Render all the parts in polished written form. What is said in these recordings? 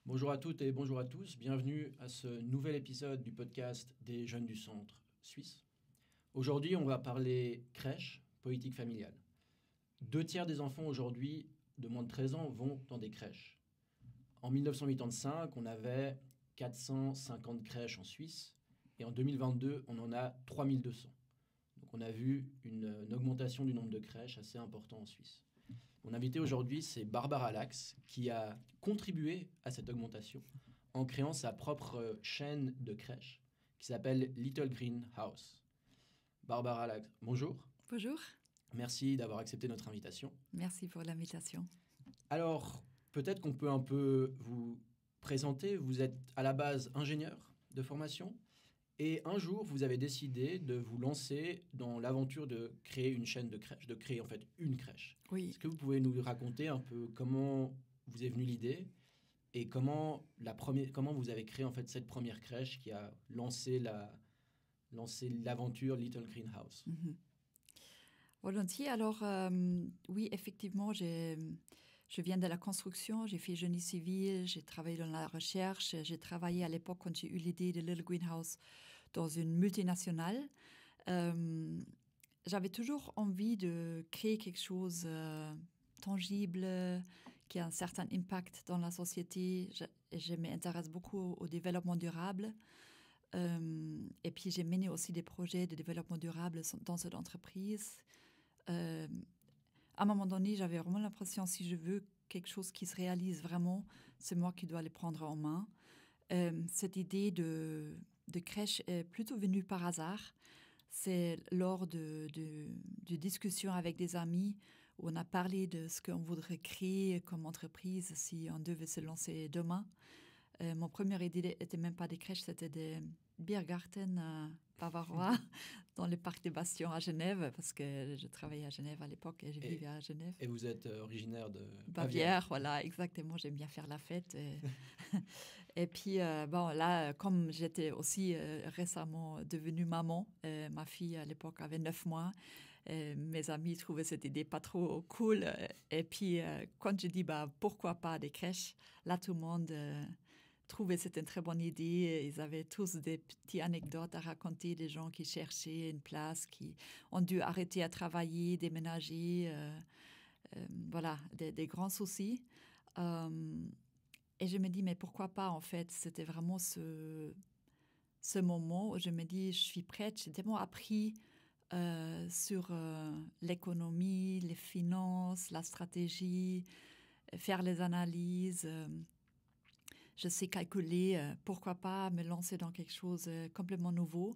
Bonjour à toutes et bonjour à tous. Bienvenue à ce nouvel épisode du podcast des jeunes du centre suisse. Aujourd'hui, on va parler crèche, politique familiale. 2 tiers des enfants aujourd'hui de moins de 13 ans vont dans des crèches. En 1985, on avait 450 crèches en Suisse et en 2022, on en a 3200. Donc on a vu une augmentation du nombre de crèches assez important en Suisse. Mon invité aujourd'hui, c'est Barbara Lax, qui a contribué à cette augmentation en créant sa propre chaîne de crèches qui s'appelle Little Green House. Barbara Lax, bonjour. Bonjour. Merci d'avoir accepté notre invitation. Merci pour l'invitation. Alors, peut-être qu'on peut un peu vous présenter. Vous êtes à la base ingénieur de formation et un jour, vous avez décidé de vous lancer dans l'aventure de créer une chaîne de crèches, de créer en fait une crèche. Oui. Est-ce que vous pouvez nous raconter un peu comment vous est venue l'idée et comment vous avez créé en fait cette première crèche qui a lancé l'aventure Little Green House? Volontiers. Alors, oui, effectivement, je viens de la construction, j'ai fait génie civil, j'ai travaillé dans la recherche, j'ai travaillé à l'époque quand j'ai eu l'idée de Little Greenhouse dans une multinationale. J'avais toujours envie de créer quelque chose tangible, qui a un certain impact dans la société. Je m'intéresse beaucoup au développement durable. Et puis j'ai mené aussi des projets de développement durable dans cette entreprise. À un moment donné, j'avais vraiment l'impression, si je veux quelque chose qui se réalise vraiment, c'est moi qui dois les prendre en main. Cette idée de crèche est plutôt venue par hasard. C'est lors de discussions avec des amis où on a parlé de ce qu'on voudrait créer comme entreprise si on devait se lancer demain. Mon première idée n'était même pas des crèches, c'était des Biergarten bavarois dans le parc des Bastions à Genève, parce que je travaillais à Genève à l'époque et je vivais à Genève. Et vous êtes originaire de Bavière, voilà, exactement. J'aime bien faire la fête. Et puis, bon, là, comme j'étais aussi récemment devenue maman, ma fille à l'époque avait 9 mois, mes amis trouvaient cette idée pas trop cool. Et puis, quand je dis, pourquoi pas des crèches, là, tout le monde trouvait que c'était une très bonne idée. Ils avaient tous des petites anecdotes à raconter, des gens qui cherchaient une place, qui ont dû arrêter à travailler, déménager, voilà, des grands soucis. Et je me dis, mais pourquoi pas, en fait? C'était vraiment ce moment où je me dis, je suis prête. J'ai tellement appris sur l'économie, les finances, la stratégie, faire les analyses. Je sais calculer, pourquoi pas me lancer dans quelque chose complètement nouveau.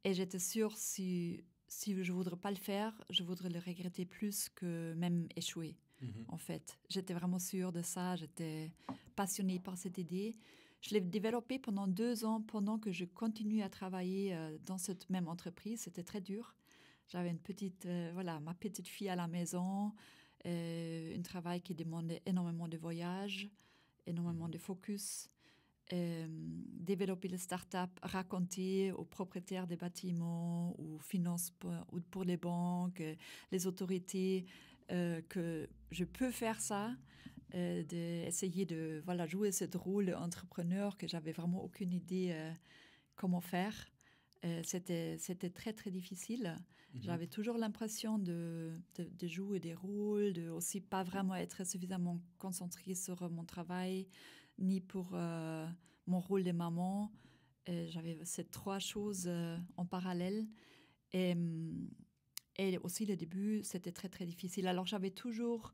Et j'étais sûre, si je ne voudrais pas le faire, je voudrais le regretter plus que même échouer, en fait. J'étais vraiment sûre de ça, j'étais passionnée par cette idée. Je l'ai développée pendant 2 ans, pendant que je continuais à travailler dans cette même entreprise. C'était très dur. J'avais ma petite fille à la maison, un travail qui demandait énormément de voyages, énormément de focus, développer les startups, raconter aux propriétaires des bâtiments, aux finances pour les banques, les autorités, que je peux faire ça, d'essayer de jouer ce rôle d'entrepreneur que j'avais vraiment aucune idée comment faire. C'était très, très difficile. J'avais toujours l'impression de jouer des rôles, de aussi pas vraiment être suffisamment concentrée sur mon travail, ni pour mon rôle de maman. J'avais ces 3 choses en parallèle. Et aussi, le début, c'était très, très difficile. Alors, j'avais toujours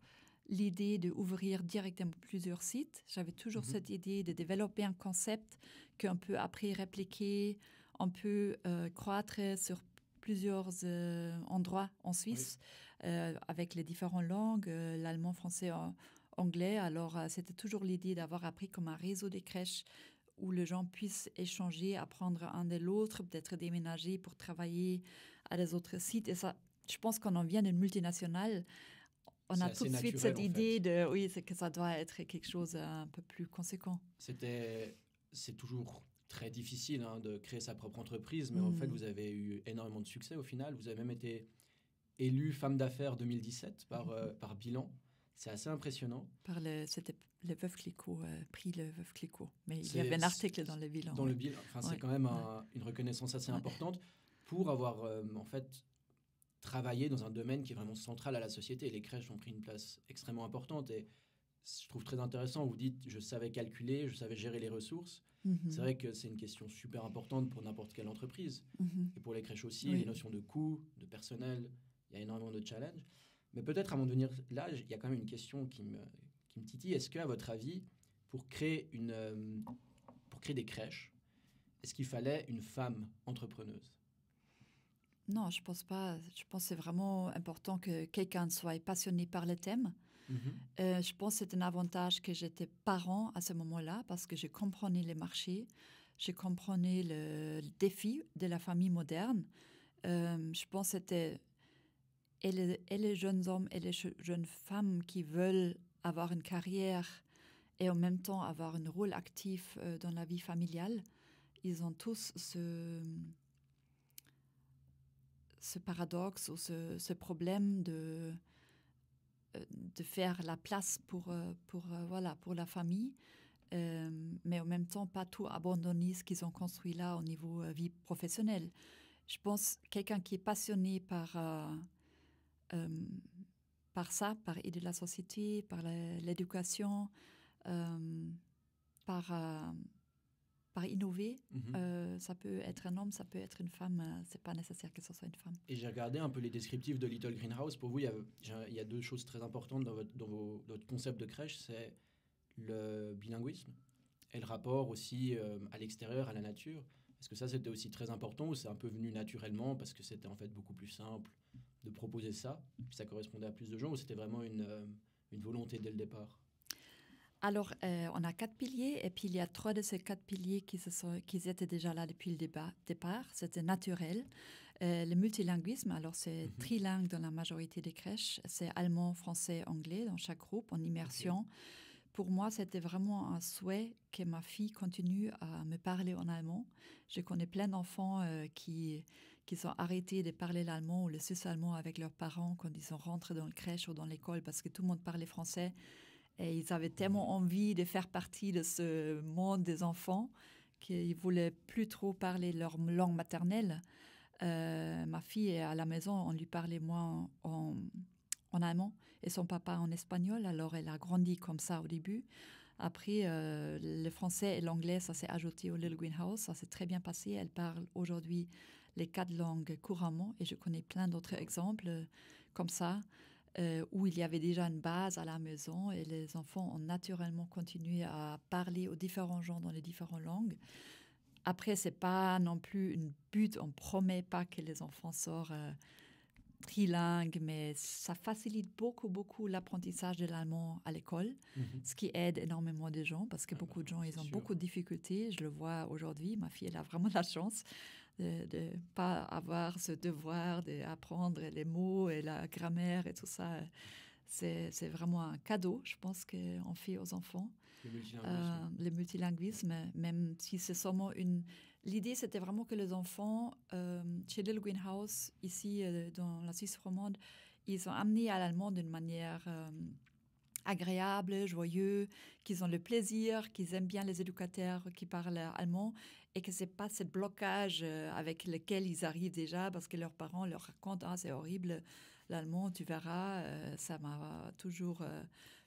l'idée d'ouvrir directement plusieurs sites. J'avais toujours cette idée de développer un concept qu'on peut après répliquer. On peut croître sur plusieurs endroits en Suisse, avec les différentes langues, l'allemand, français, anglais. Alors, c'était toujours l'idée d'avoir appris comme un réseau de crèches où les gens puissent échanger, apprendre un de l'autre, peut-être déménager pour travailler à des autres sites. Et ça, je pense qu'on en vient d'une multinationale. On a tout de suite cette idée c'est que ça doit être quelque chose un peu plus conséquent. C'est toujours très difficile de créer sa propre entreprise, mais en fait, vous avez eu énormément de succès au final. Vous avez même été élue femme d'affaires 2017 par Bilan. C'est assez impressionnant. C'était le Veuve Clicquot, prix le Veuve Clicquot. Mais il y avait un article dans le bilan. Dans le bilan, c'est quand même une reconnaissance assez importante pour avoir en fait travaillé dans un domaine qui est vraiment central à la société. Les crèches ont pris une place extrêmement importante et je trouve très intéressant. Vous dites, je savais calculer, je savais gérer les ressources. C'est vrai que c'est une question super importante pour n'importe quelle entreprise. Et pour les crèches aussi, les notions de coûts, de personnel, il y a énormément de challenges. Mais peut-être avant de venir là, il y a quand même une question qui me titille. Est-ce qu'à votre avis, pour créer des crèches, est-ce qu'il fallait une femme entrepreneuse? Non, je pense pas. Je pense que c'est vraiment important que quelqu'un soit passionné par le thème. Je pense que c'est un avantage que j'étais parent à ce moment-là parce que je comprenais les marchés, je comprenais le défi de la famille moderne. Je pense que c'était et les jeunes hommes et les jeunes femmes qui veulent avoir une carrière et en même temps avoir un rôle actif dans la vie familiale. Ils ont tous ce paradoxe ou ce problème de faire la place pour la famille, mais en même temps pas tout abandonner ce qu'ils ont construit là au niveau vie professionnelle. Je pense quelqu'un qui est passionné par ça, par aider la société, par l'éducation, par innover. Ça peut être un homme, ça peut être une femme. C'est pas nécessaire que ce soit une femme. Et j'ai regardé un peu les descriptifs de Little Greenhouse. Pour vous, il y a deux choses très importantes dans votre concept de crèche. C'est le bilinguisme et le rapport aussi à l'extérieur, à la nature. Est-ce que ça, c'était aussi très important ou c'est un peu venu naturellement parce que c'était en fait beaucoup plus simple de proposer ça, puis ça correspondait à plus de gens, ou c'était vraiment une volonté dès le départ? Alors, on a 4 piliers, et puis il y a 3 de ces 4 piliers qui étaient déjà là depuis le départ. C'était naturel. Le multilinguisme, alors c'est trilingue dans la majorité des crèches. C'est allemand, français, anglais dans chaque groupe, en immersion. Okay. Pour moi, c'était vraiment un souhait que ma fille continue à me parler en allemand. Je connais plein d'enfants qui sont arrêtés de parler l'allemand ou le suisse-allemand avec leurs parents quand ils sont rentrés dans le crèche ou dans l'école parce que tout le monde parlait français. Et ils avaient tellement envie de faire partie de ce monde des enfants qu'ils ne voulaient plus trop parler leur langue maternelle. Ma fille, à la maison, on lui parlait moins en allemand et son papa en espagnol. Alors, elle a grandi comme ça au début. Après, le français et l'anglais, ça s'est ajouté au Little Greenhouse. Ça s'est très bien passé. Elle parle aujourd'hui les 4 langues couramment. Et je connais plein d'autres exemples comme ça, où il y avait déjà une base à la maison et les enfants ont naturellement continué à parler aux différents gens dans les différentes langues. Après, ce n'est pas non plus une but. On ne promet pas que les enfants sortent trilingue, mais ça facilite beaucoup l'apprentissage de l'allemand à l'école, ce qui aide énormément des gens, parce que beaucoup de gens, ils ont beaucoup de difficultés. Je le vois aujourd'hui. Ma fille, elle a vraiment la chance de ne pas avoir ce devoir d'apprendre les mots et la grammaire et tout ça. C'est vraiment un cadeau, je pense, qu'on fait aux enfants. Le multilinguisme, même si c'est seulement une... L'idée, c'était vraiment que les enfants, chez Little Greenhouse, ici dans la Suisse romande, ils sont amenés à l'allemand d'une manière agréable, joyeuse, qu'ils ont le plaisir, qu'ils aiment bien les éducateurs qui parlent allemand et que ce n'est pas ce blocage avec lequel ils arrivent déjà parce que leurs parents leur racontent « Ah, c'est horrible, l'allemand, tu verras, ça m'a toujours...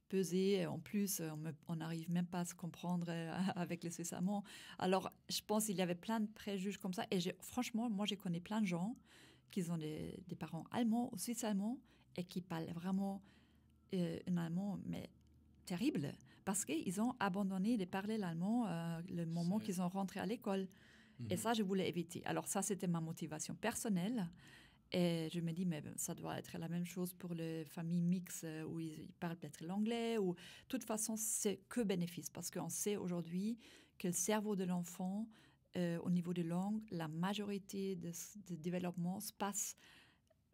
pesé. En plus, on n'arrive même pas à se comprendre avec les Suisses allemands. Alors, je pense qu'il y avait plein de préjugés comme ça. Et franchement, moi, je connais plein de gens qui ont des parents allemands ou suisses allemands et qui parlent vraiment un allemand, mais terrible, parce qu'ils ont abandonné de parler l'allemand le moment qu'ils ont rentré à l'école. Et ça, je voulais éviter. Alors ça, c'était ma motivation personnelle. Et je me dis, mais ça doit être la même chose pour les familles mixtes où ils parlent peut-être l'anglais. Ou... De toute façon, c'est que bénéfice parce qu'on sait aujourd'hui que le cerveau de l'enfant, au niveau des langues, la majorité de développement se passe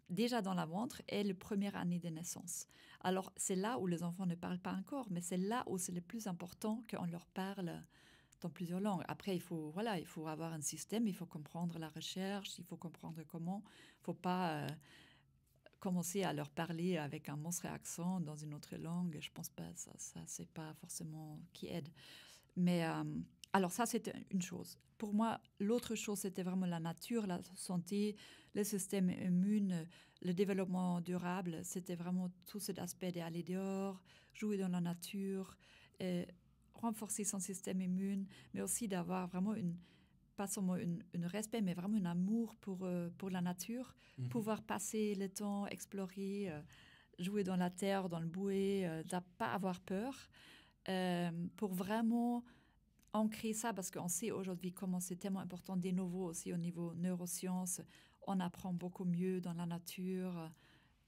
déjà dans la ventre et la première année de naissance. Alors, c'est là où les enfants ne parlent pas encore, mais c'est là où c'est le plus important qu'on leur parle dans plusieurs langues. Après, il faut avoir un système, il faut comprendre la recherche, il faut comprendre comment. Il ne faut pas commencer à leur parler avec un monstre accent dans une autre langue, je pense pas, ça c'est pas forcément qui aide. Mais alors ça, c'était une chose. Pour moi, l'autre chose, c'était vraiment la nature, la santé, le système immune, le développement durable. C'était vraiment tout cet aspect d'aller dehors, jouer dans la nature, renforcer son système immune, mais aussi d'avoir vraiment pas seulement une respect, mais vraiment un amour pour la nature, pouvoir passer le temps, explorer, jouer dans la terre, dans le bouet, ne pas avoir peur, pour vraiment ancrer ça, parce qu'on sait aujourd'hui comment c'est tellement important, des nouveaux aussi au niveau neurosciences, on apprend beaucoup mieux dans la nature,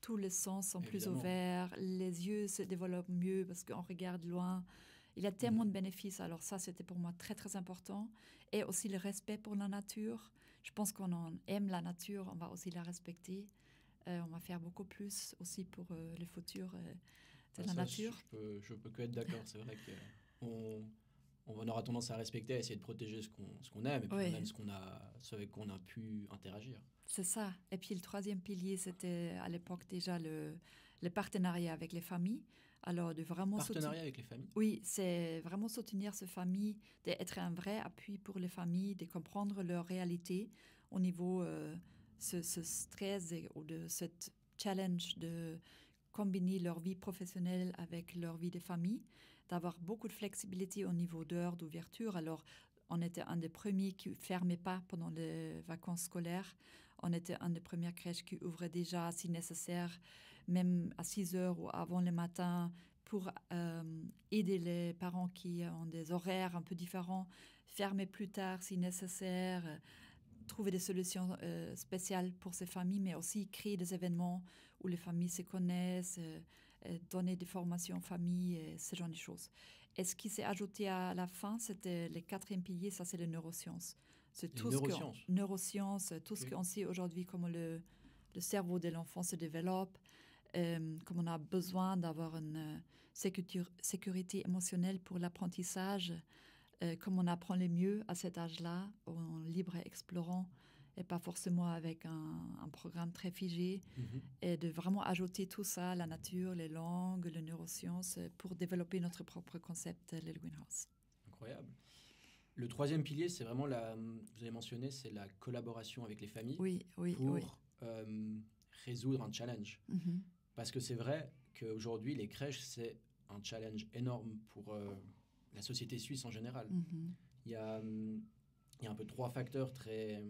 tous les sens sont plus ouverts, les yeux se développent mieux parce qu'on regarde loin. Il y a tellement de bénéfices. Alors ça, c'était pour moi très, très important. Et aussi le respect pour la nature. Je pense qu'on aime la nature, on va aussi la respecter. On va faire beaucoup plus aussi pour le futur de la nature. Je peux que être d'accord. C'est vrai qu'on aura tendance à respecter, à essayer de protéger ce qu'on aime, et puis on aime ce avec quoi on a pu interagir. C'est ça. Et puis le troisième pilier, c'était à l'époque déjà le partenariat avec les familles. Alors de vraiment partenariat avec les familles. Oui, c'est vraiment soutenir ces familles, d'être un vrai appui pour les familles, de comprendre leur réalité au niveau ce stress ou de ce challenge de combiner leur vie professionnelle avec leur vie de famille, d'avoir beaucoup de flexibilité au niveau d'heures d'ouverture. Alors, on était un des premiers qui ne fermait pas pendant les vacances scolaires. On était un des premières crèches qui ouvrait déjà, si nécessaire, même à 6 heures ou avant le matin, pour aider les parents qui ont des horaires un peu différents, fermer plus tard si nécessaire, trouver des solutions spéciales pour ces familles, mais aussi créer des événements où les familles se connaissent, donner des formations aux familles, ce genre de choses. Et ce qui s'est ajouté à la fin, c'était le quatrième pilier, ça c'est les neurosciences. C'est tout ce qu'on sait aujourd'hui, comment le cerveau de l'enfant se développe, comme on a besoin d'avoir une sécurité émotionnelle pour l'apprentissage, comme on apprend le mieux à cet âge-là, en libre explorant, et pas forcément avec un programme très figé, et de vraiment ajouter tout ça, la nature, les langues, les neurosciences, pour développer notre propre concept, le Greenhouse. Incroyable. Le troisième pilier, c'est vraiment vous avez mentionné, c'est la collaboration avec les familles pour résoudre un challenge. Parce que c'est vrai qu'aujourd'hui, les crèches, c'est un challenge énorme pour la société suisse en général. Il y a un peu 3 facteurs très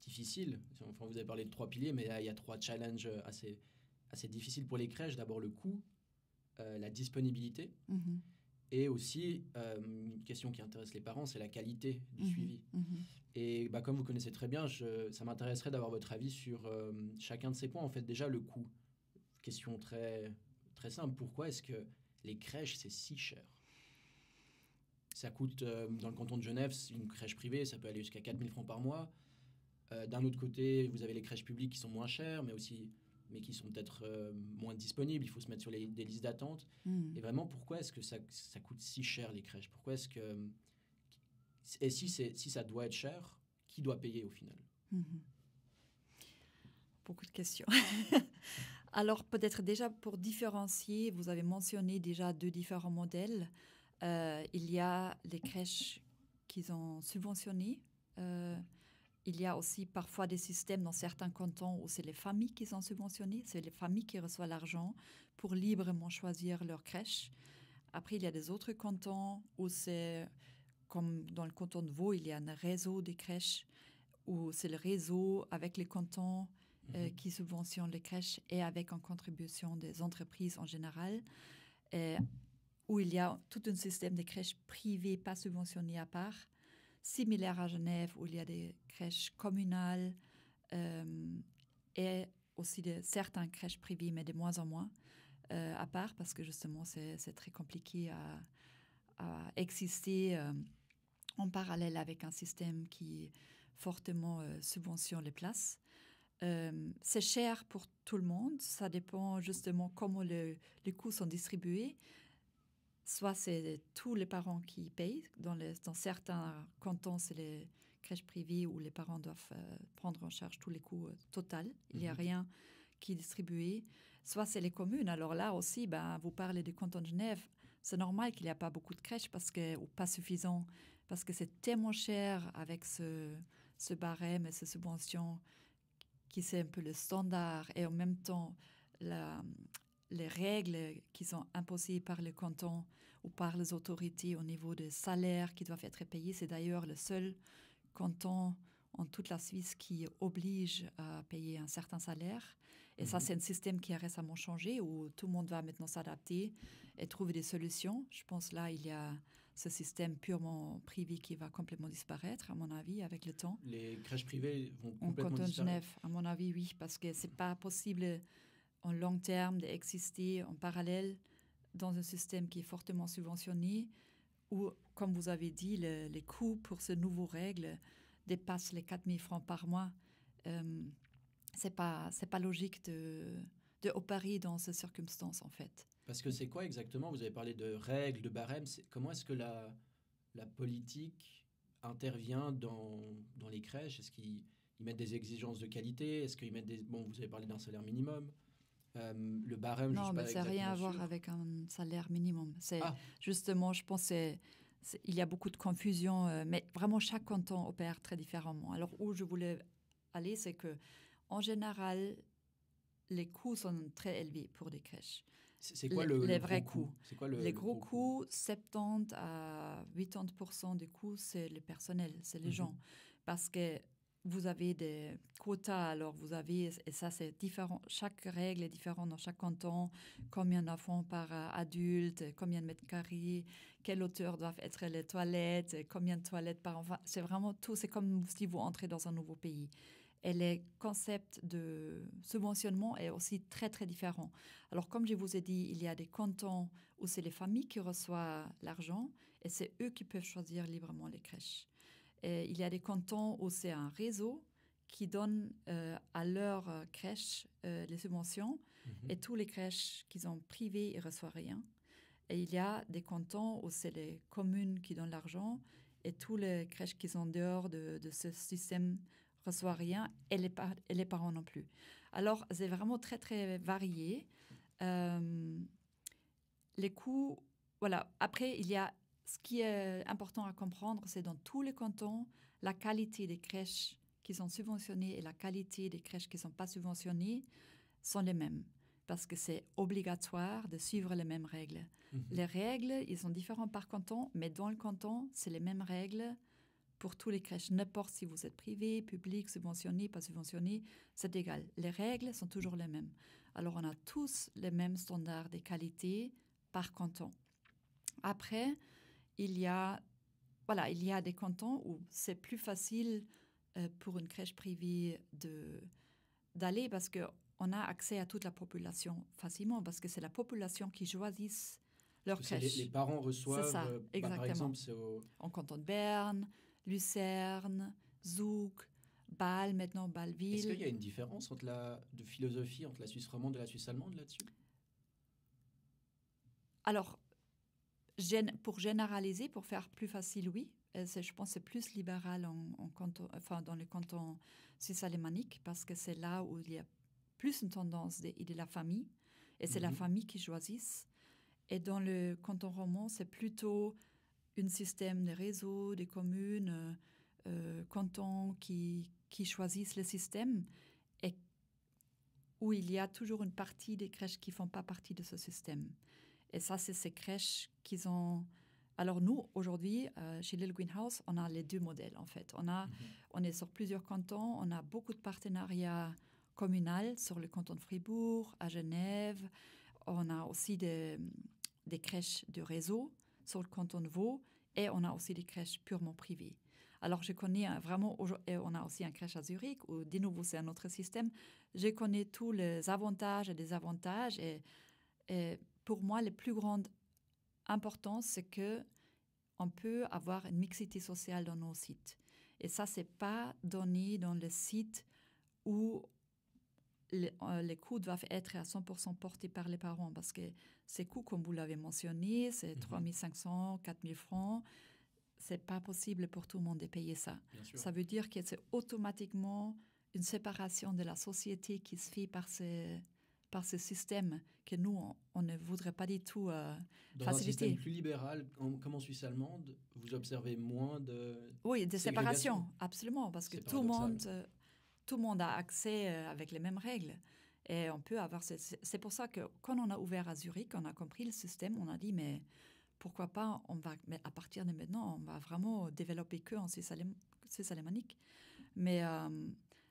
difficiles. Enfin, vous avez parlé de 3 piliers, mais il y a 3 challenges assez difficiles pour les crèches. D'abord, le coût, la disponibilité, et aussi, une question qui intéresse les parents, c'est la qualité du suivi. Et comme vous connaissez très bien, ça m'intéresserait d'avoir votre avis sur chacun de ces points. En fait, déjà, le coût. Question très, très simple. Pourquoi est-ce que les crèches, c'est si cher ? Ça coûte, dans le canton de Genève, une crèche privée, ça peut aller jusqu'à 4 000 francs par mois. D'un autre côté, vous avez les crèches publiques qui sont moins chères, mais qui sont peut-être moins disponibles. Il faut se mettre sur des listes d'attente. Et vraiment, pourquoi est-ce que ça coûte si cher, les crèches ? Pourquoi est-ce que... Et si ça doit être cher, qui doit payer au final ? Beaucoup de questions. Alors, peut-être déjà pour différencier, vous avez mentionné déjà 2 différents modèles. Il y a les crèches qui sont subventionnées. Il y a aussi parfois des systèmes dans certains cantons où c'est les familles qui sont subventionnées. C'est les familles qui reçoivent l'argent pour librement choisir leur crèche. Après, il y a des autres cantons où c'est, comme dans le canton de Vaud, il y a un réseau de crèches où c'est le réseau avec les cantons qui subventionnent les crèches et avec en contribution des entreprises en général, où il y a tout un système de crèches privées pas subventionnées à part, similaire à Genève où il y a des crèches communales et aussi certaines crèches privées, mais de moins en moins à part, parce que justement c'est très compliqué à exister en parallèle avec un système qui fortement subventionne les places. C'est cher pour tout le monde, ça dépend justement comment les coûts sont distribués. Soit c'est tous les parents qui payent, dans certains cantons c'est les crèches privées où les parents doivent prendre en charge tous les coûts total. Il n'y a rien qui est distribué, soit c'est les communes. Alors là aussi, vous parlez du canton de Genève, c'est normal qu'il n'y a pas beaucoup de crèches ou pas suffisant, parce que c'est tellement cher avec ce barème et ces subventions qui c'est un peu le standard et en même temps les règles qui sont imposées par le canton ou par les autorités au niveau des salaires qui doivent être payés. C'est d'ailleurs le seul canton en toute la Suisse qui oblige à payer un certain salaire. Et ça, c'est un système qui a récemment changé où tout le monde va maintenant s'adapter et trouver des solutions. Je pense là, il y a ce système purement privé qui va complètement disparaître, à mon avis, avec le temps. Les crèches privées vont complètement disparaître. En canton de disparaître. Genève, à mon avis, oui, parce que c'est pas possible en long terme d'exister en parallèle dans un système qui est fortement subventionné où, comme vous avez dit, les coûts pour ces nouvelles règles dépassent les 4 000 francs par mois. C'est pas logique de opérer dans ces circonstances, en fait. Parce que c'est quoi exactement? Vous avez parlé de règles, de barèmes. Comment est-ce que la politique intervient dans les crèches? Est-ce qu'ils mettent des exigences de qualité? Est-ce qu'ils mettent des... Bon, vous avez parlé d'un salaire minimum. Le barème, non, je mais ne suis ça pas n'a rien à exactement voir sûr. avec un salaire minimum. C'est Ah, justement, je pense, il y a beaucoup de confusion, mais vraiment chaque canton opère très différemment. Alors où je voulais aller, c'est que en général, les coûts sont très élevés pour des crèches. c'est quoi les le vrais gros coûts. C'est quoi Les le gros gros coût? coûts, 70 à 80% des coûts, c'est le personnel, c'est les gens. Parce que vous avez des quotas, alors vous avez, et ça c'est différent, chaque règle est différente dans chaque canton, combien d'enfants par adulte, combien de mètres carrés, quelle hauteur doivent être les toilettes, combien de toilettes par enfant, c'est vraiment tout, c'est comme si vous entrez dans un nouveau pays. Et les concepts de subventionnement est aussi très, très différent. Alors, comme je vous ai dit, il y a des cantons où c'est les familles qui reçoivent l'argent et c'est eux qui peuvent choisir librement les crèches. Et il y a des cantons où c'est un réseau qui donne à leur crèche les subventions et tous les crèches qui sont privées ne reçoivent rien. Et il y a des cantons où c'est les communes qui donnent l'argent et tous les crèches qui sont dehors de ce système reçoit rien et les parents non plus. Alors, c'est vraiment très, très varié. Les coûts, voilà. Après, il y a ce qui est important à comprendre, c'est dans tous les cantons, la qualité des crèches qui sont subventionnées et la qualité des crèches qui ne sont pas subventionnées sont les mêmes. Parce que c'est obligatoire de suivre les mêmes règles. Les règles, ils sont différents par canton, mais dans le canton, c'est les mêmes règles pour tous les crèches, n'importe si vous êtes privé, public, subventionné, pas subventionné, c'est égal. Les règles sont toujours les mêmes. Alors, on a tous les mêmes standards de qualité par canton. Après, il y a des cantons où c'est plus facile pour une crèche privée d'aller parce qu'on a accès à toute la population facilement, parce que c'est la population qui choisit leur crèche. Les parents reçoivent, c'est ça, exactement. par exemple, c'est en canton de Berne, Lucerne, Zug, Bâle, maintenant Bâle-Ville. Est-ce qu'il y a une différence de philosophie entre la Suisse romande et la Suisse allemande là-dessus? Alors, pour généraliser, pour faire plus facile, oui. Je pense que c'est plus libéral dans le canton suisse alémanique parce que c'est là où il y a plus une tendance d'aider la famille et c'est la famille qui choisit. Et dans le canton roman, c'est plutôt un système de réseaux, des communes, cantons qui choisissent le système et où il y a toujours une partie des crèches qui ne font pas partie de ce système. Et ça, c'est ces crèches qui ont... Alors nous, aujourd'hui, chez Little Greenhouse, on a les deux modèles, en fait. On est sur plusieurs cantons, on a beaucoup de partenariats communaux sur le canton de Fribourg, à Genève. On a aussi des crèches de réseau sur le canton de Vaud et on a aussi des crèches purement privées. Alors, je connais vraiment... Et on a aussi une crèche à Zurich où, de nouveau, c'est un autre système. Je connais tous les avantages et désavantages et pour moi, le plus grand important, c'est qu'on peut avoir une mixité sociale dans nos sites. Et ça, ce n'est pas donné dans le site où les coûts doivent être à 100% portés par les parents parce que ces coûts, comme vous l'avez mentionné, c'est 3 500, 4 000 francs. Ce n'est pas possible pour tout le monde de payer ça. Ça veut dire que c'est automatiquement une séparation de la société qui se fait par ce système que nous, on ne voudrait pas du tout Dans un faciliter. système plus libéral, comme en Suisse allemande, vous observez moins de Oui, de ségrégation. séparation, absolument, parce que C'est tout paradoxal. le monde a accès avec les mêmes règles. Et on peut avoir... C'est pour ça que quand on a ouvert à Zurich, on a compris le système, on a dit, mais pourquoi pas, mais à partir de maintenant, on va vraiment développer que en Suisse alémanique. Mais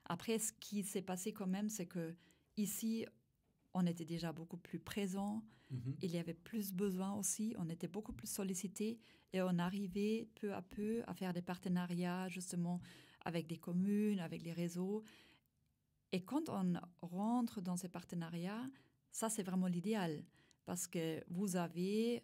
après, ce qui s'est passé quand même, c'est que ici, on était déjà beaucoup plus présent. Mhm. Il y avait plus besoin aussi. On était beaucoup plus sollicité et on arrivait peu à peu à faire des partenariats justement avec des communes, avec les réseaux. Et quand on rentre dans ces partenariats, ça c'est vraiment l'idéal parce que vous avez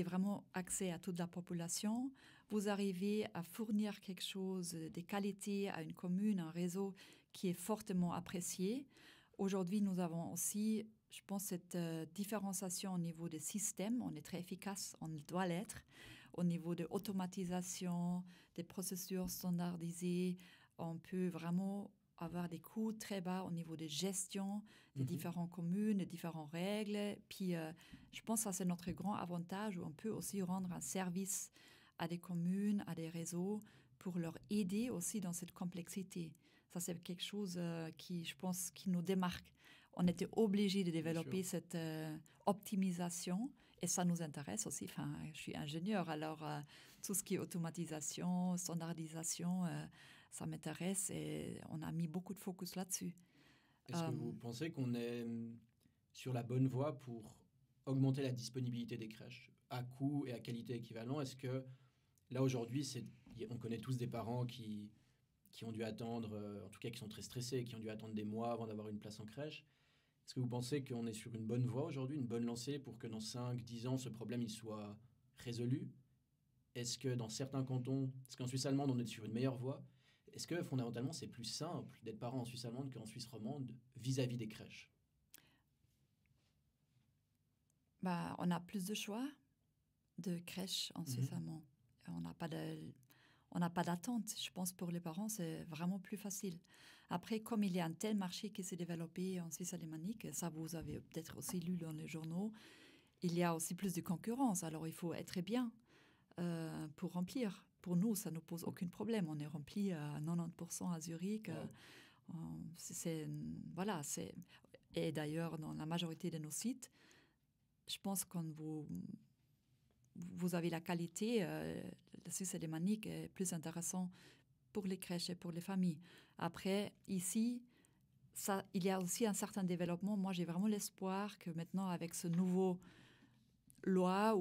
vraiment accès à toute la population. Vous arrivez à fournir quelque chose de qualité à une commune, un réseau qui est fortement apprécié. Aujourd'hui, nous avons aussi, je pense, cette différenciation au niveau des systèmes. On est très efficace, on doit l'être. Au niveau de l'automatisation, des procédures standardisées, on peut vraiment avoir des coûts très bas au niveau de gestion des différentes communes, des différentes règles. Puis, je pense que ça, c'est notre grand avantage où on peut aussi rendre un service à des communes, à des réseaux, pour leur aider aussi dans cette complexité. Ça, c'est quelque chose qui, je pense, qui nous démarque. On était obligé de développer cette optimisation et ça nous intéresse aussi. Enfin, je suis ingénieur, alors tout ce qui est automatisation, standardisation, ça m'intéresse et on a mis beaucoup de focus là-dessus. Est-ce que vous pensez qu'on est sur la bonne voie pour augmenter la disponibilité des crèches à coût et à qualité équivalent? Est-ce que là, aujourd'hui, on connaît tous des parents qui ont dû attendre, en tout cas qui sont très stressés, qui ont dû attendre des mois avant d'avoir une place en crèche. Est-ce que vous pensez qu'on est sur une bonne voie aujourd'hui, une bonne lancée pour que dans 5-10 ans, ce problème il soit résolu? Est-ce que dans certains cantons, est-ce qu'en Suisse allemande, on est sur une meilleure voie? Est-ce que fondamentalement, c'est plus simple d'être parent en Suisse allemande qu'en Suisse romande vis-à-vis des crèches? On a plus de choix de crèches en Suisse allemande. On n'a pas d'attente. Je pense pour les parents, c'est vraiment plus facile. Après, comme il y a un tel marché qui s'est développé en Suisse alémanique, ça vous avez peut-être aussi lu dans les journaux, il y a aussi plus de concurrence. Alors, il faut être bien pour remplir. Pour nous, ça ne pose aucun problème. On est rempli à 90% à Zurich. Voilà, et d'ailleurs, dans la majorité de nos sites, je pense que quand vous avez la qualité, la Suisse alémanique est plus intéressant pour les crèches et pour les familles. Après, ici, il y a aussi un certain développement. Moi, j'ai vraiment l'espoir que maintenant, avec ce nouveau loi,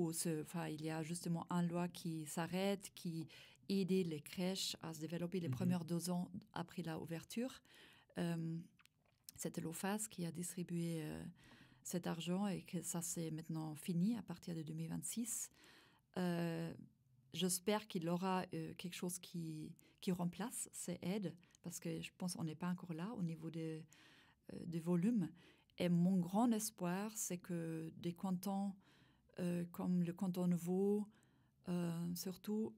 il y a justement une loi qui s'arrête, qui aide les crèches à se développer les premières 2 ans après l'ouverture. C'était l'OFAS qui a distribué cet argent et que ça, c'est maintenant fini à partir de 2026. J'espère qu'il aura quelque chose qui remplace ces aides, parce que je pense qu'on n'est pas encore là au niveau des volumes. Et mon grand espoir, c'est que des cantons comme le canton de Vaud, surtout,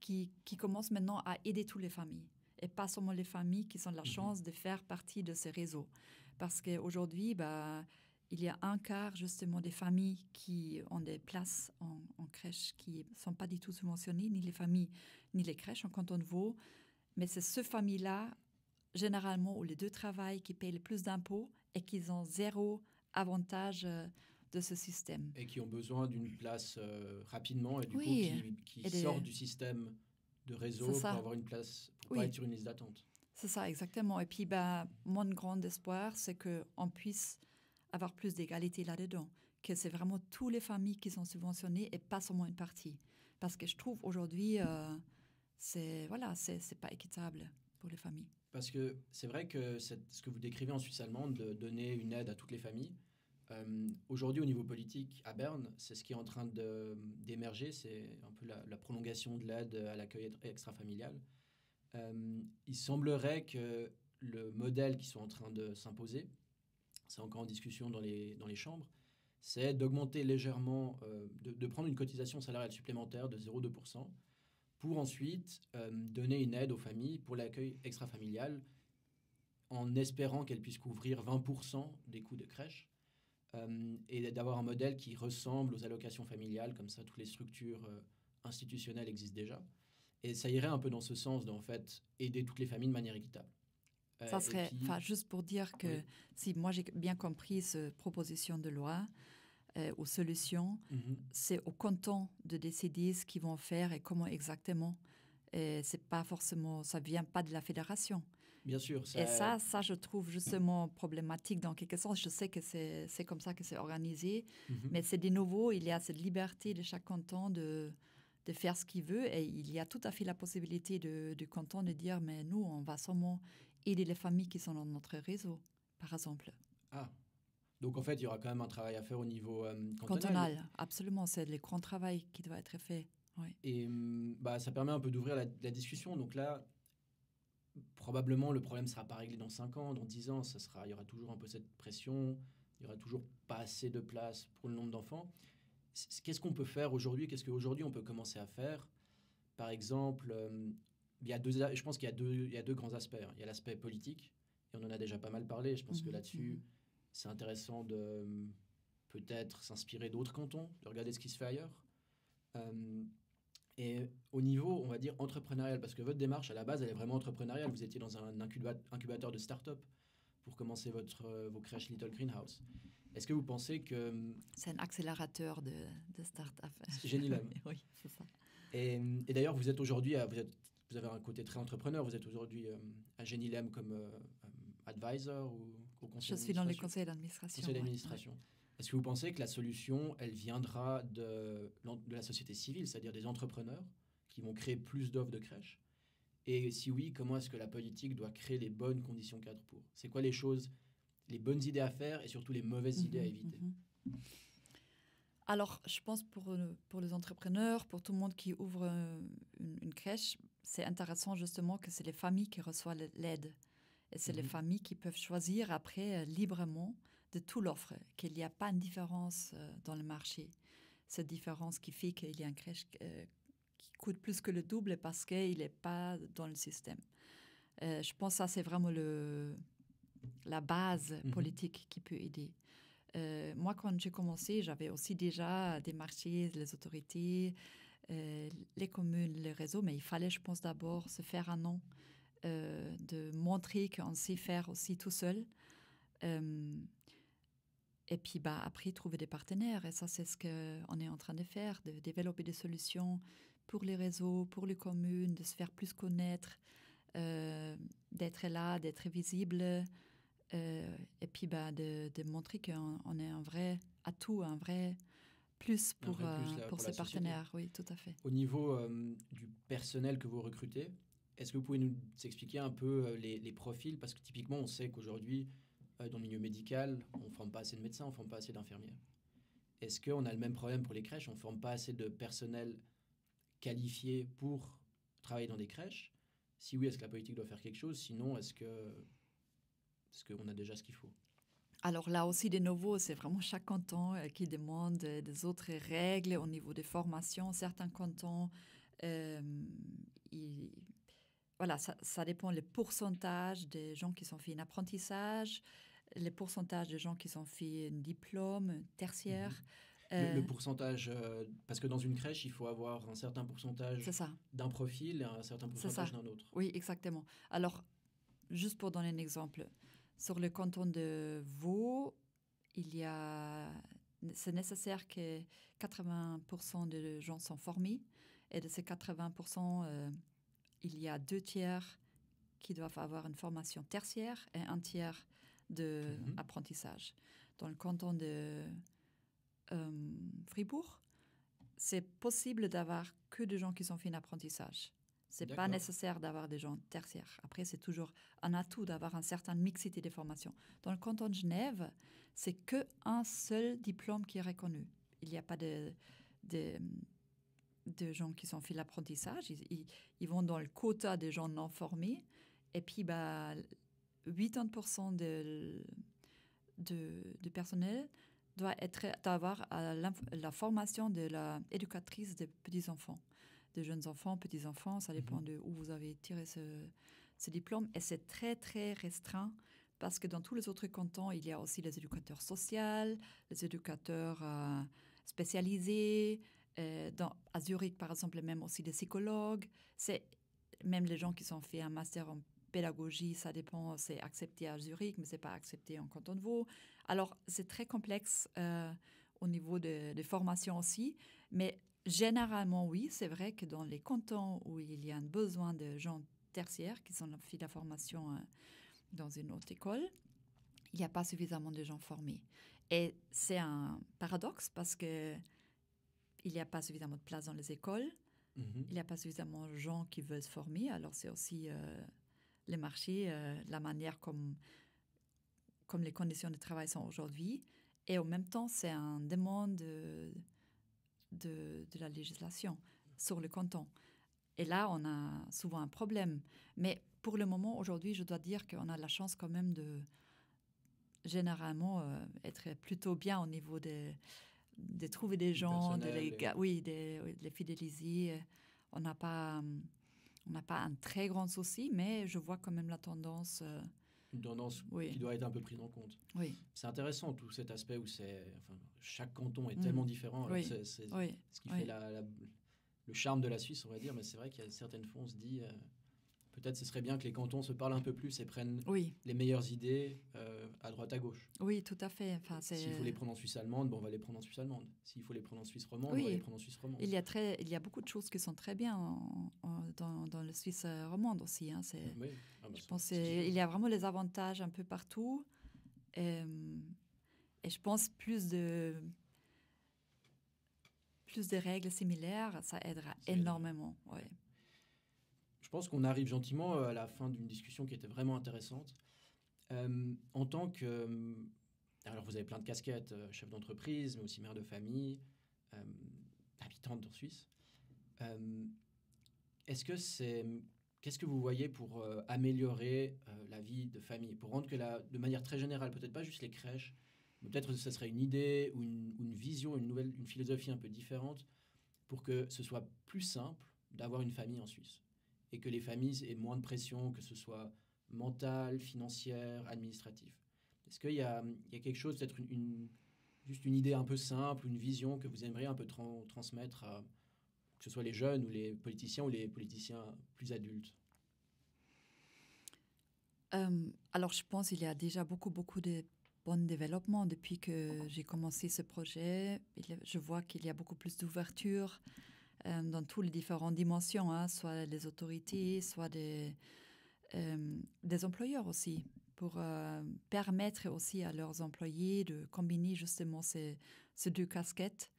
qui commencent maintenant à aider toutes les familles. Et pas seulement les familles qui ont la chance de faire partie de ces réseaux. Parce qu'aujourd'hui, il y a un quart justement des familles qui ont des places en crèche qui ne sont pas du tout subventionnées, ni les familles, ni les crèches en canton de Vaud. Mais c'est ces familles-là, généralement, où les deux travaillent, qui payent le plus d'impôts et qui ont zéro avantage de ce système. Et qui ont besoin d'une place rapidement et du coup qui et sortent du système de réseau pour avoir une place, pour pas être sur une liste d'attente. C'est ça, exactement. Et puis, mon grand espoir, c'est qu'on puisse avoir plus d'égalité là-dedans, que c'est vraiment toutes les familles qui sont subventionnées et pas seulement une partie. Parce que je trouve aujourd'hui, c'est pas équitable pour les familles. Parce que c'est vrai que ce que vous décrivez en Suisse allemande, de donner une aide à toutes les familles, aujourd'hui au niveau politique à Berne, c'est ce qui est en train d'émerger, c'est un peu la prolongation de l'aide à l'accueil extra-familial. Il semblerait que le modèle qui sont en train de s'imposer, c'est encore en discussion dans les chambres, c'est d'augmenter légèrement, de prendre une cotisation salariale supplémentaire de 0,2% pour ensuite donner une aide aux familles pour l'accueil extra-familial en espérant qu'elles puissent couvrir 20% des coûts de crèche et d'avoir un modèle qui ressemble aux allocations familiales, comme ça toutes les structures institutionnelles existent déjà. Et ça irait un peu dans ce sens d'en fait aider toutes les familles de manière équitable. Ça serait, juste pour dire que oui. si moi j'ai bien compris cette proposition de loi aux solutions, c'est au canton de décider ce qu'ils vont faire et comment exactement. Et c'est pas forcément, ça vient pas de la fédération. Bien sûr. Et ça, je trouve justement problématique dans quelque sens. Je sais que c'est comme ça que c'est organisé, mais c'est de nouveau, il y a cette liberté de chaque canton de faire ce qu'il veut et il y a tout à fait la possibilité du canton de dire mais nous, on va seulement aider les familles qui sont dans notre réseau, par exemple. Ah, donc en fait, il y aura quand même un travail à faire au niveau cantonal. Absolument, c'est le grand travail qui doit être fait. Oui. Et ça permet un peu d'ouvrir la discussion. Donc là, probablement, le problème ne sera pas réglé dans 5 ans, dans 10 ans. Il y aura toujours un peu cette pression. Il n'y aura toujours pas assez de place pour le nombre d'enfants. Qu'est-ce qu'on peut faire aujourd'hui? Qu'est-ce qu'aujourd'hui on peut commencer à faire? Par exemple, je pense qu'il y a deux grands aspects. Il y a l'aspect politique, et on en a déjà pas mal parlé. Je pense que là-dessus, c'est intéressant de peut-être s'inspirer d'autres cantons, de regarder ce qui se fait ailleurs. Et au niveau, on va dire, entrepreneurial, parce que votre démarche, à la base, elle est vraiment entrepreneuriale. Vous étiez dans un incubateur de start-up pour commencer vos crèches Little Greenhouse. Est-ce que vous pensez que... C'est un accélérateur de start-up. Genilem. Oui, c'est ça. Et d'ailleurs, vous êtes aujourd'hui, vous avez un côté très entrepreneur. Vous êtes aujourd'hui à Genilem comme advisor ou au conseil d'administration. Je suis dans le conseil d'administration. Conseil d'administration. Ouais. Est-ce que vous pensez que la solution, elle viendra de la société civile, c'est-à-dire des entrepreneurs qui vont créer plus d'offres de crèches? Et si oui, comment est-ce que la politique doit créer les bonnes conditions cadres pour? C'est quoi les bonnes idées à faire et surtout les mauvaises idées à éviter? Alors, je pense pour les entrepreneurs, pour tout le monde qui ouvre une crèche, c'est intéressant justement que c'est les familles qui reçoivent l'aide. Et c'est les familles qui peuvent choisir après librement de tout l'offre, qu'il n'y a pas une différence dans le marché. Cette différence qui fait qu'il y a une crèche qui coûte plus que le double parce qu'il n'est pas dans le système. Je pense que ça, c'est vraiment la base politique qui peut aider. Moi, quand j'ai commencé, j'avais aussi déjà démarché les autorités, les communes, les réseaux, mais il fallait, je pense, d'abord se faire un nom, de montrer qu'on sait faire aussi tout seul. Et puis, après, trouver des partenaires. Et ça, c'est ce qu'on est en train de faire, de développer des solutions pour les réseaux, pour les communes, de se faire plus connaître, d'être là, d'être visible. Et puis de montrer qu'on est un vrai atout, un vrai plus pour ces partenaires. Oui, tout à fait. Au niveau du personnel que vous recrutez, est-ce que vous pouvez nous expliquer un peu les profils? Parce que typiquement, on sait qu'aujourd'hui, dans le milieu médical, on ne forme pas assez de médecins, on ne forme pas assez d'infirmières. Est-ce qu'on a le même problème pour les crèches? On ne forme pas assez de personnel qualifié pour travailler dans des crèches? Si oui, est-ce que la politique doit faire quelque chose? Sinon, est-ce qu'on a déjà ce qu'il faut? Alors là aussi, de nouveau, c'est vraiment chaque canton qui demande des autres règles au niveau des formations. Certains cantons, voilà, ça dépend le pourcentage des gens qui sont fait un apprentissage, le pourcentage des gens qui sont fait un diplôme tertiaire. Le pourcentage, parce que dans une crèche, il faut avoir un certain pourcentage d'un profil et un certain pourcentage d'un autre. Oui, exactement. Alors, juste pour donner un exemple, sur le canton de Vaud, c'est nécessaire que 80% de gens sont formés. Et de ces 80%, il y a 2 tiers qui doivent avoir une formation tertiaire et 1 tiers d'apprentissage. Dans le canton de Fribourg, c'est possible d'avoir que des gens qui sont fait un apprentissage. C'est pas nécessaire d'avoir des gens tertiaires. Après, c'est toujours un atout d'avoir une certaine mixité des formations. Dans le canton de Genève, c'est qu'un seul diplôme qui est reconnu. Il n'y a pas de gens qui sont fait l'apprentissage. Ils vont dans le quota des gens non formés. Et puis, 80% du personnel doit avoir la formation de l'éducatrice des petits-enfants, de jeunes enfants, petits-enfants, ça dépend de où vous avez tiré ce diplôme. Et c'est très, très restreint parce que dans tous les autres cantons, il y a aussi les éducateurs sociaux, les éducateurs spécialisés. À Zurich, par exemple, même aussi des psychologues. C'est même les gens qui ont fait un master en pédagogie, ça dépend, c'est accepté à Zurich, mais c'est pas accepté en canton de Vaud. Alors, c'est très complexe au niveau de formation aussi, mais généralement, oui, c'est vrai que dans les cantons où il y a un besoin de gens tertiaires qui ont fait la formation dans une autre école, il n'y a pas suffisamment de gens formés. Et c'est un paradoxe parce que il n'y a pas suffisamment de place dans les écoles, il n'y a pas suffisamment de gens qui veulent se former, alors c'est aussi le marché, la manière comme les conditions de travail sont aujourd'hui. Et en même temps, c'est une demande de la législation sur le canton. Et là, on a souvent un problème. Mais pour le moment, aujourd'hui, je dois dire qu'on a la chance quand même de généralement être plutôt bien au niveau de trouver des gens, de les fidéliser. On n'a pas un très grand souci, mais je vois quand même la tendance. Une tendance qui doit être un peu prise en compte. Oui. C'est intéressant tout cet aspect où chaque canton est tellement différent. Alors c'est ce qui fait le charme de la Suisse, on va dire. Mais c'est vrai qu'il y a certaines fois, on se dit peut-être ce serait bien que les cantons se parlent un peu plus et prennent les meilleures idées à droite à gauche. Oui, tout à fait. S'il faut les prendre en Suisse allemande, on va les prendre en Suisse allemande. S'il faut les prendre en Suisse romande, on va les prendre en Suisse romande. Il y a beaucoup de choses qui sont très bien dans le Suisse romande aussi. Hein. Je pense qu'il y a vraiment les avantages un peu partout. Et je pense plus de règles similaires, ça aidera énormément. Ouais. Je pense qu'on arrive gentiment à la fin d'une discussion qui était vraiment intéressante. En tant que... alors, vous avez plein de casquettes, chef d'entreprise, mais aussi mère de famille, habitante en Suisse. Qu'est-ce que vous voyez pour améliorer la vie de famille, pour rendre que de manière très générale, peut-être pas juste les crèches, mais peut-être que ce serait une idée ou une vision, une philosophie un peu différente, pour que ce soit plus simple d'avoir une famille en Suisse et que les familles aient moins de pression, que ce soit mentale, financière, administrative. Est-ce qu'il y a quelque chose, peut-être juste une idée un peu simple, une vision que vous aimeriez un peu transmettre à que ce soit les jeunes ou les politiciens plus adultes? Alors, je pense qu'il y a déjà beaucoup de bons développements depuis que j'ai commencé ce projet. Je vois qu'il y a beaucoup plus d'ouverture dans toutes les différentes dimensions, hein, soit les autorités, soit des employeurs aussi, pour permettre aussi à leurs employés de combiner justement ces deux casquettes.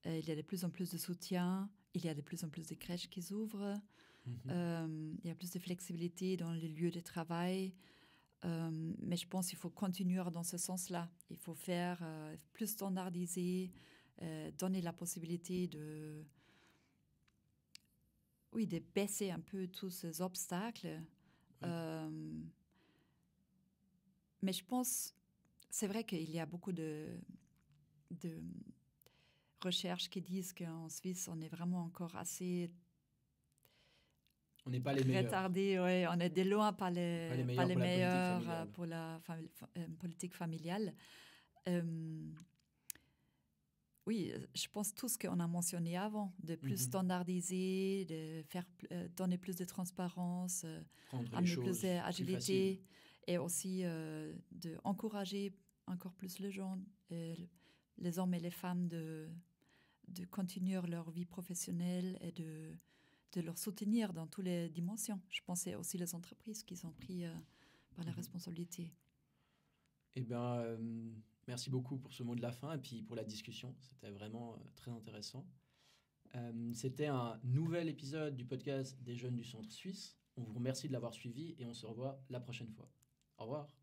Il y a de plus en plus de soutien, il y a de plus en plus de crèches qui s'ouvrent, il y a plus de flexibilité dans les lieux de travail. Mais je pense qu'il faut continuer dans ce sens-là. Il faut faire plus standardiser, donner la possibilité de baisser un peu tous ces obstacles. Mais je pense, c'est vrai qu'il y a beaucoup de recherches qui disent qu'en Suisse, on est vraiment encore assez on n'est pas les meilleurs. Retardés, ouais, on est de loin pas les meilleurs pour la politique familiale. Oui, je pense tout ce qu'on a mentionné avant, de plus standardiser, de faire donner plus de transparence, amener plus d'agilité, et aussi d'encourager encore plus les gens, les hommes et les femmes de continuer leur vie professionnelle et de leur soutenir dans toutes les dimensions. Je pensais aussi les entreprises qui sont prises par la responsabilité. Eh bien, merci beaucoup pour ce mot de la fin et puis pour la discussion. C'était vraiment très intéressant. C'était un nouvel épisode du podcast des jeunes du Centre Suisse. On vous remercie de l'avoir suivi et on se revoit la prochaine fois. Au revoir.